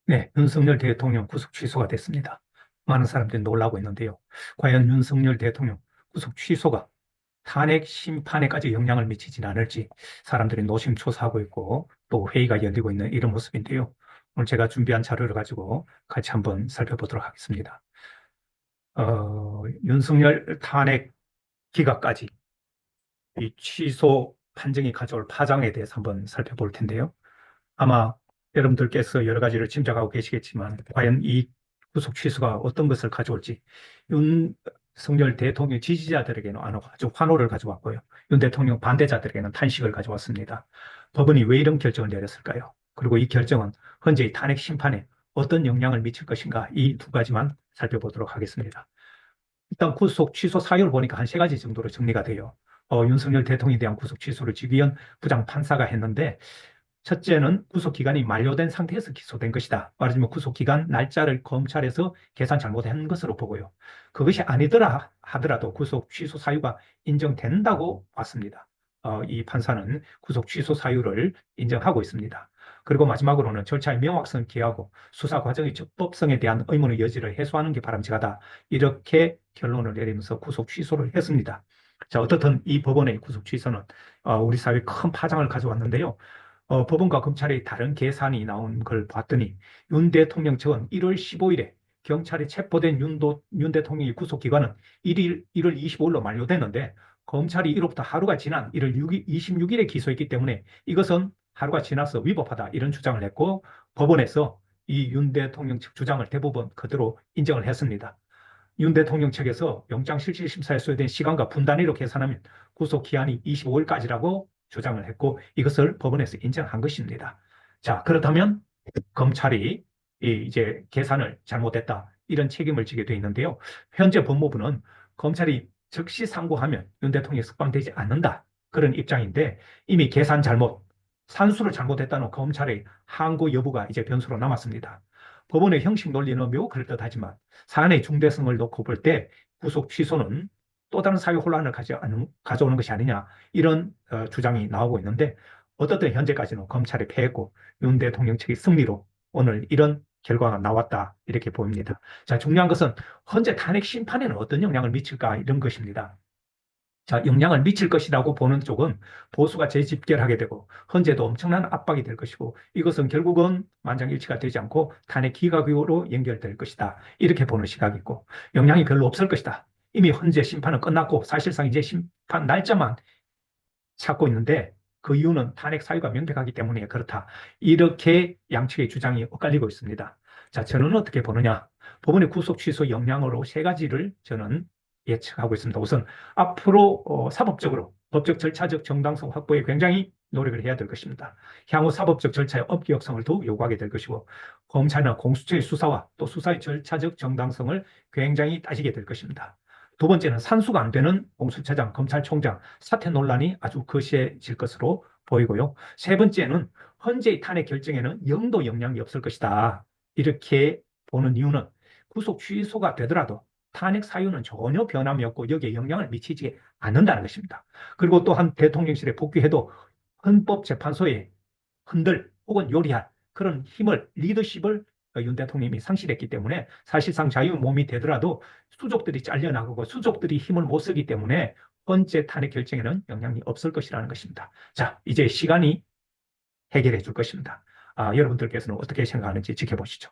네, 윤석열 대통령 구속 취소가 됐습니다. 많은 사람들이 놀라고 있는데요. 과연 윤석열 대통령 구속 취소가 탄핵 심판에까지 영향을 미치지는 않을지 사람들이 노심초사하고 있고 또 회의가 열리고 있는 이런 모습인데요. 오늘 제가 준비한 자료를 가지고 같이 한번 살펴보도록 하겠습니다. 윤석열 탄핵 기각까지 이 취소 판정이 가져올 파장에 대해서 한번 살펴볼 텐데요. 아마 여러분들께서 여러 가지를 짐작하고 계시겠지만 과연 이 구속 취소가 어떤 것을 가져올지 윤석열 대통령 지지자들에게는 아주 환호를 가져왔고요. 윤 대통령 반대자들에게는 탄식을 가져왔습니다. 법원이 왜 이런 결정을 내렸을까요? 그리고 이 결정은 현재의 탄핵 심판에 어떤 영향을 미칠 것인가 이 두 가지만 살펴보도록 하겠습니다. 일단 구속 취소 사유를 보니까 한 세 가지 정도로 정리가 돼요. 윤석열 대통령에 대한 구속 취소를 지기현 부장 판사가 했는데 첫째는 구속기간이 만료된 상태에서 기소된 것이다. 말하자면 구속기간 날짜를 검찰에서 계산 잘못한 것으로 보고요. 그것이 아니더라 하더라도 구속 취소 사유가 인정된다고 봤습니다. 이 판사는 구속 취소 사유를 인정하고 있습니다. 그리고 마지막으로는 절차의 명확성을 기하고 수사 과정의 적법성에 대한 의문의 여지를 해소하는 게 바람직하다. 이렇게 결론을 내리면서 구속 취소를 했습니다. 자, 어떻든 이 법원의 구속 취소는 우리 사회에 큰 파장을 가져왔는데요. 법원과 검찰의 다른 계산이 나온 걸 봤더니 윤 대통령 측은 1월 15일에 경찰에 체포된 윤 대통령의 구속기간은 1월 25일로 만료됐는데 검찰이 이로부터 하루가 지난 1월 26일에 기소했기 때문에 이것은 하루가 지나서 위법하다 이런 주장을 했고 법원에서 이 윤 대통령 측 주장을 대부분 그대로 인정을 했습니다. 윤 대통령 측에서 영장실질심사에 소요된 시간과 분단위로 계산하면 구속기한이 25일까지라고 주장을 했고 이것을 법원에서 인정한 것입니다. 자, 그렇다면 검찰이 이제 계산을 잘못했다 이런 책임을 지게 돼 있는데요. 현재 법무부는 검찰이 즉시 상고하면 윤 대통령이 석방되지 않는다 그런 입장인데 이미 계산 잘못, 산수를 잘못했다는 검찰의 항고 여부가 이제 변수로 남았습니다. 법원의 형식 논리는 매우 그럴듯하지만 사안의 중대성을 놓고 볼 때 구속 취소는 또 다른 사회 혼란을 가져오는 것이 아니냐 이런 주장이 나오고 있는데 어떻든 현재까지는 검찰이 패했고 윤 대통령 측의 승리로 오늘 이런 결과가 나왔다 이렇게 보입니다. 자, 중요한 것은 현재 탄핵 심판에는 어떤 영향을 미칠까 이런 것입니다. 자, 영향을 미칠 것이라고 보는 쪽은 보수가 재집결하게 되고 헌재도 엄청난 압박이 될 것이고 이것은 결국은 만장일치가 되지 않고 탄핵 기각으로 연결될 것이다. 이렇게 보는 시각이 있고 영향이 별로 없을 것이다. 이미 헌재 심판은 끝났고 사실상 이제 심판 날짜만 찾고 있는데 그 이유는 탄핵 사유가 명백하기 때문에 그렇다. 이렇게 양측의 주장이 엇갈리고 있습니다. 자, 저는 어떻게 보느냐? 법원의 구속 취소 영향으로 세 가지를 저는 예측하고 있습니다. 우선 앞으로 사법적으로 법적 절차적 정당성 확보에 굉장히 노력을 해야 될 것입니다. 향후 사법적 절차의 엄격성을 더욱 요구하게 될 것이고 검찰이나 공수처의 수사와 또 수사의 절차적 정당성을 굉장히 따지게 될 것입니다. 두 번째는 산수가 안 되는 공수처장, 검찰총장 사퇴 논란이 아주 거세질 것으로 보이고요. 세 번째는 헌재의 탄핵 결정에는 영도 영향이 없을 것이다. 이렇게 보는 이유는 구속 취소가 되더라도 탄핵 사유는 전혀 변함이 없고 여기에 영향을 미치지 않는다는 것입니다. 그리고 또한 대통령실에 복귀해도 헌법재판소에 흔들 혹은 요리할 그런 힘을, 리더십을 윤 대통령이 상실했기 때문에 사실상 자유 몸이 되더라도 수족들이 잘려나가고 수족들이 힘을 못 쓰기 때문에 헌재 탄핵 결정에는 영향이 없을 것이라는 것입니다. 자, 이제 시간이 해결해 줄 것입니다. 여러분들께서는 어떻게 생각하는지 지켜보시죠.